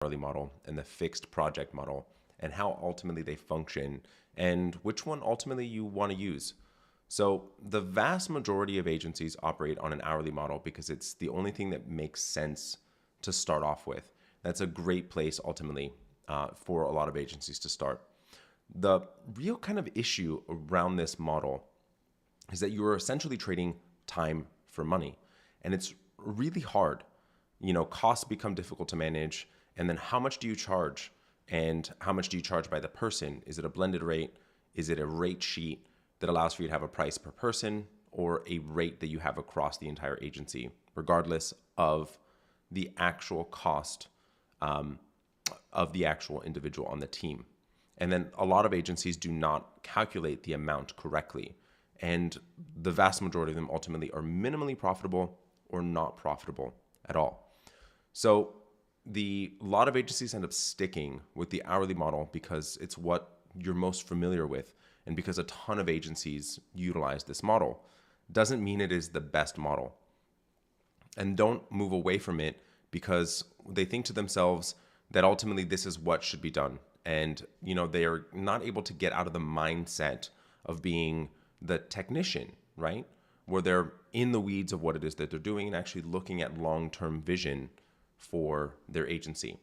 hourly model and the fixed project model, and how ultimately they function, and which one ultimately you want to use. So the vast majority of agencies operate on an hourly model because it's the only thing that makes sense to start off with. That's a great place ultimately for a lot of agencies to start. The real kind of issue around this model is that you are essentially trading time for money, and it's really hard. Costs become difficult to manage, and then how much do you charge, and how much do you charge by the person? Is it a blended rate? Is it a rate sheet that allows for you to have a price per person, or a rate that you have across the entire agency, regardless of the actual cost of the actual individual on the team? And then a lot of agencies do not calculate the amount correctly. And the vast majority of them ultimately are minimally profitable or not profitable at all. So a lot of agencies end up sticking with the hourly model because it's what you're most familiar with, and because a ton of agencies utilize this model. Doesn't mean it is the best model. And don't move away from it because they think to themselves that ultimately this is what should be done. And they are not able to get out of the mindset of being the technician, right? Where they're in the weeds of what it is that they're doing and actually looking at long-term vision for their agency.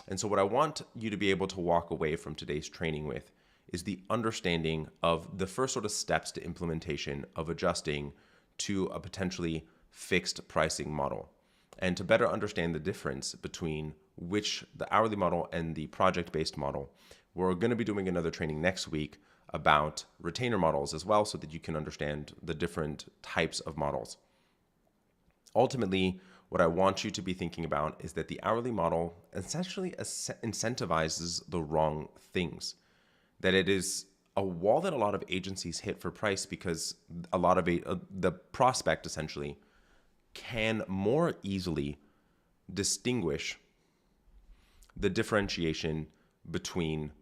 And so what I want you to be able to walk away from today's training with is the understanding of the first sort of steps to implementation of adjusting to a potentially fixed pricing model. And to better understand the difference between the hourly model and the project-based model, we're going to be doing another training next week about retainer models as well, so that you can understand the different types of models. Ultimately, what I want you to be thinking about is that the hourly model essentially incentivizes the wrong things. That it is a wall that a lot of agencies hit for price because a lot of the prospect essentially can more easily distinguish the differentiation between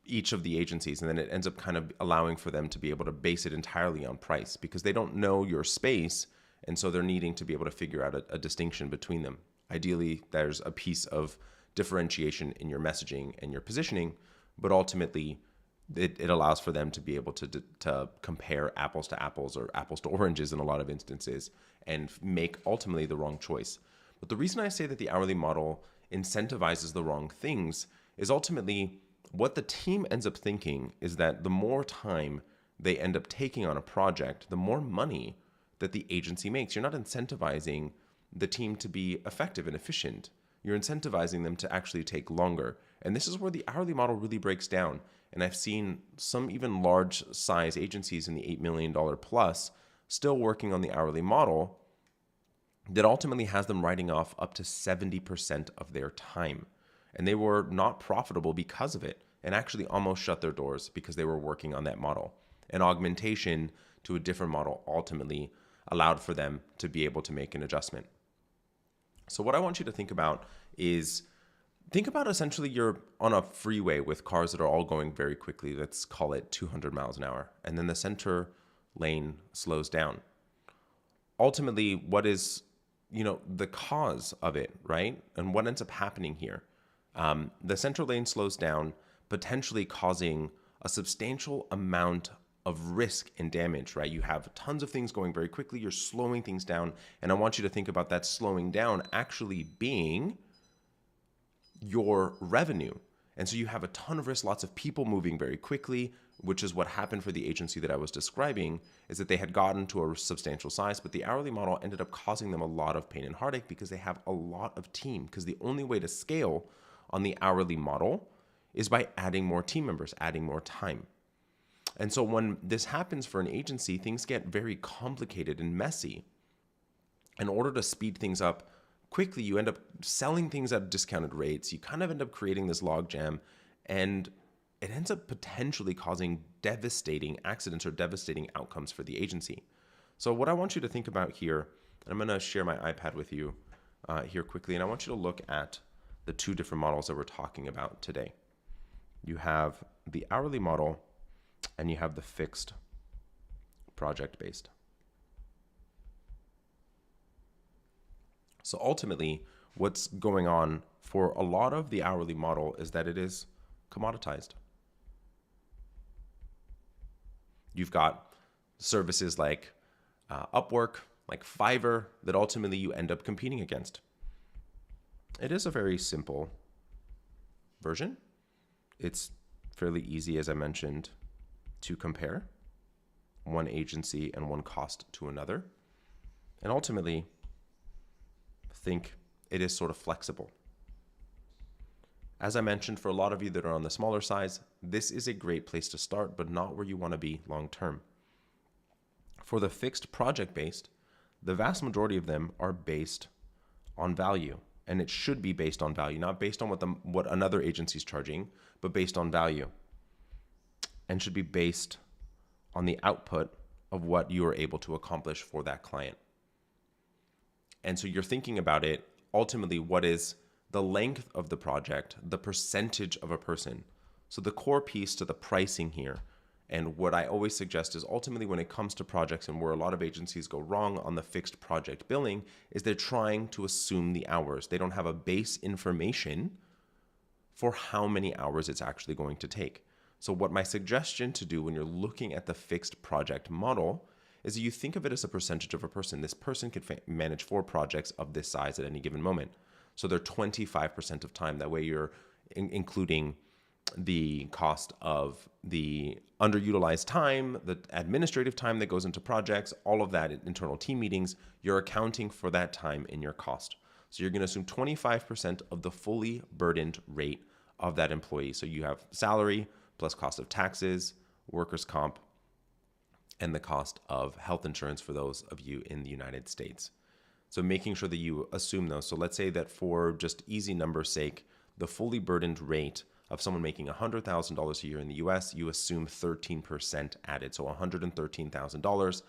each of the agencies, and then it ends up kind of allowing for them to be able to base it entirely on price because they don't know your space, and so they're needing to be able to figure out a distinction between them. Ideally, there's a piece of differentiation in your messaging and your positioning, but ultimately it allows for them to be able to compare apples to apples or apples to oranges in a lot of instances and make ultimately the wrong choice. But the reason I say that the hourly model incentivizes the wrong things is ultimately what the team ends up thinking is that the more time they end up taking on a project, the more money that the agency makes. You're not incentivizing the team to be effective and efficient. You're incentivizing them to actually take longer. And this is where the hourly model really breaks down. And I've seen some even large size agencies in the $8 million plus still working on the hourly model that ultimately has them writing off up to 70% of their time. And they were not profitable because of it, and actually almost shut their doors because they were working on that model. An augmentation to a different model ultimately allowed for them to be able to make an adjustment. So what I want you to think about is, think about essentially you're on a freeway with cars that are all going very quickly. Let's call it 200 miles an hour. And then the center lane slows down. Ultimately, what is the cause of it, right? And what ends up happening here? The center lane slows down, potentially causing a substantial amount of risk and damage, right? You have tons of things going very quickly. You're slowing things down. And I want you to think about that slowing down actually being your revenue. And so you have a ton of risk, lots of people moving very quickly, which is what happened for the agency that I was describing, is that they had gotten to a substantial size, but the hourly model ended up causing them a lot of pain and heartache because they have a lot of team. Because the only way to scale on the hourly model is by adding more team members, adding more time. And so when this happens for an agency, things get very complicated and messy. In order to speed things up quickly, you end up selling things at discounted rates. You kind of end up creating this logjam, and it ends up potentially causing devastating accidents or devastating outcomes for the agency. So what I want you to think about here, and I'm going to share my iPad with you here quickly, and I want you to look at the two different models that we're talking about today. You have the hourly model and you have the fixed project-based. So ultimately, what's going on for a lot of the hourly model is that it is commoditized. You've got services like Upwork, like Fiverr, that ultimately you end up competing against. It is a very simple version. It's fairly easy, as I mentioned, to compare one agency and one cost to another. And ultimately, think it is sort of flexible. As I mentioned, for a lot of you that are on the smaller size, this is a great place to start, but not where you want to be long term. For the fixed project-based, the vast majority of them are based on value. And it should be based on value, not based on what another agency is charging, but based on value. And should be based on the output of what you are able to accomplish for that client. And so you're thinking about it, ultimately, what is the length of the project, the percentage of a person. So the core piece to the pricing here, and what I always suggest is ultimately when it comes to projects and where a lot of agencies go wrong on the fixed project billing is they're trying to assume the hours. They don't have a base information for how many hours it's actually going to take. So what my suggestion to do when you're looking at the fixed project model is that you think of it as a percentage of a person. This person could manage 4 projects of this size at any given moment. So they're 25% of time. That way you're including the cost of the underutilized time, the administrative time that goes into projects, all of that, internal team meetings, you're accounting for that time in your cost. So you're going to assume 25% of the fully burdened rate of that employee. So you have salary plus cost of taxes, workers' comp, and the cost of health insurance for those of you in the United States. So making sure that you assume those. So let's say that for just easy numbers' sake, the fully burdened rate of someone making $100,000 a year in the US, you assume 13% added. So $113,000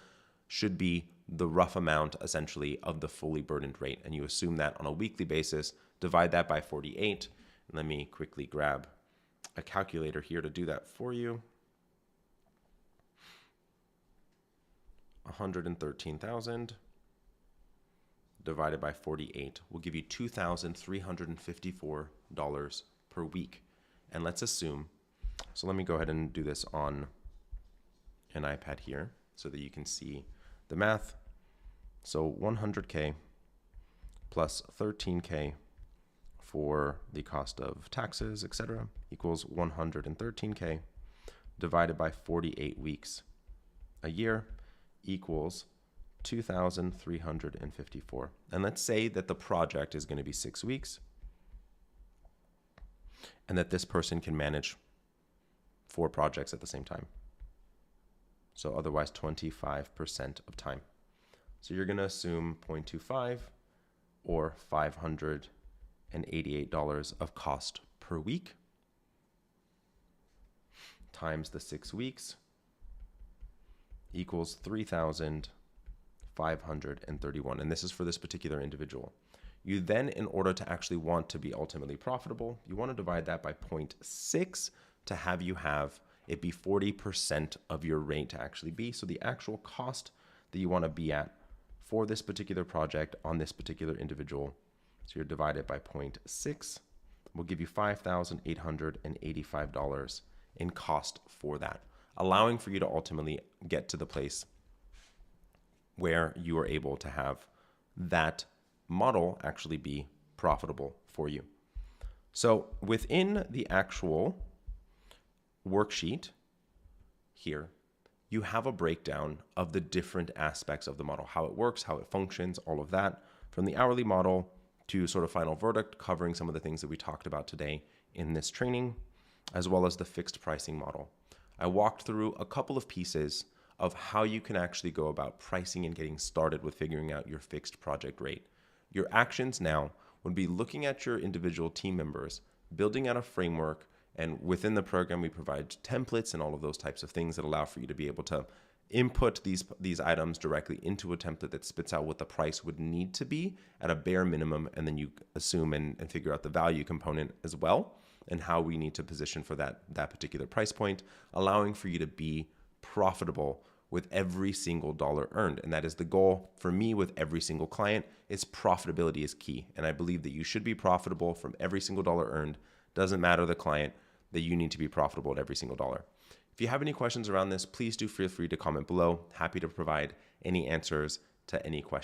should be the rough amount, essentially, of the fully burdened rate. And you assume that on a weekly basis, divide that by 48. And let me quickly grab a calculator here to do that for you. 113,000 divided by 48 will give you $2,354 per week. And let's assume, so let me go ahead and do this on an iPad here so that you can see the math. So 100K plus 13K for the cost of taxes, etc., equals 113K divided by 48 weeks a year equals 2,354. And let's say that the project is going to be 6 weeks and that this person can manage 4 projects at the same time. So otherwise 25% of time. So you're going to assume 0.25 or $588 of cost per week times the 6 weeks equals 3,531. And this is for this particular individual. You then, in order to actually want to be ultimately profitable, you want to divide that by 0.6 to have it be 40% of your rate to actually be. So the actual cost that you want to be at for this particular project on this particular individual. So you're divided by 0.6 will give you $5,885 in cost for that, allowing for you to ultimately get to the place where you are able to have that model actually be profitable for you. So within the actual worksheet here, you have a breakdown of the different aspects of the model, how it works, how it functions, all of that, from the hourly model to sort of final verdict, covering some of the things that we talked about today in this training, as well as the fixed pricing model. I walked through a couple of pieces of how you can actually go about pricing and getting started with figuring out your fixed project rate. Your actions now would be looking at your individual team members, building out a framework, and within the program we provide templates and all of those types of things that allow for you to be able to input these items directly into a template that spits out what the price would need to be at a bare minimum, and then you assume and figure out the value component as well and how we need to position for that particular price point, allowing for you to be profitable with every single dollar earned. And that is the goal for me with every single client. Is profitability is key. And I believe that you should be profitable from every single dollar earned. Doesn't matter the client, that you need to be profitable at every single dollar. If you have any questions around this, please do feel free to comment below. Happy to provide any answers to any questions.